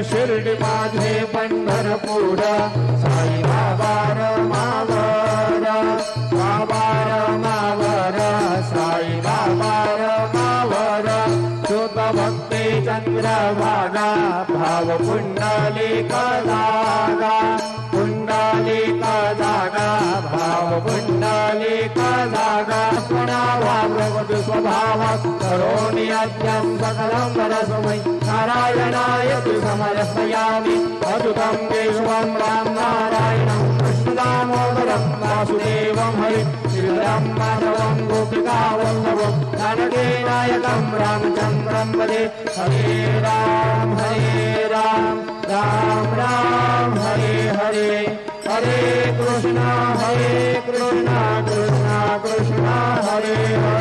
शिर्डी माझे पंढरपूर साई बाबा रमावर बाबा रमावर साई बाबा रमावर शुभ भक्ती चंद्रभागा भाव पुंडलिक जागा पुंडलिक जागा भाव पुंडलिक जागा पुणावा प्रगत स्वभाव करोमि अद्यं सकलं परस्मै नारायणाय समर्पयामि अच्युतं केशवं राम नारायणं कृष्णदामोदरं वासुदेवं हरि श्रीधरं माधवं गोपिकावल्लभं जानकीनायकं रामचन्द्रं वदे हरे राम राम राम हरे हरे हरे कृष्णा कृष्णा कृष्णा हरे हरे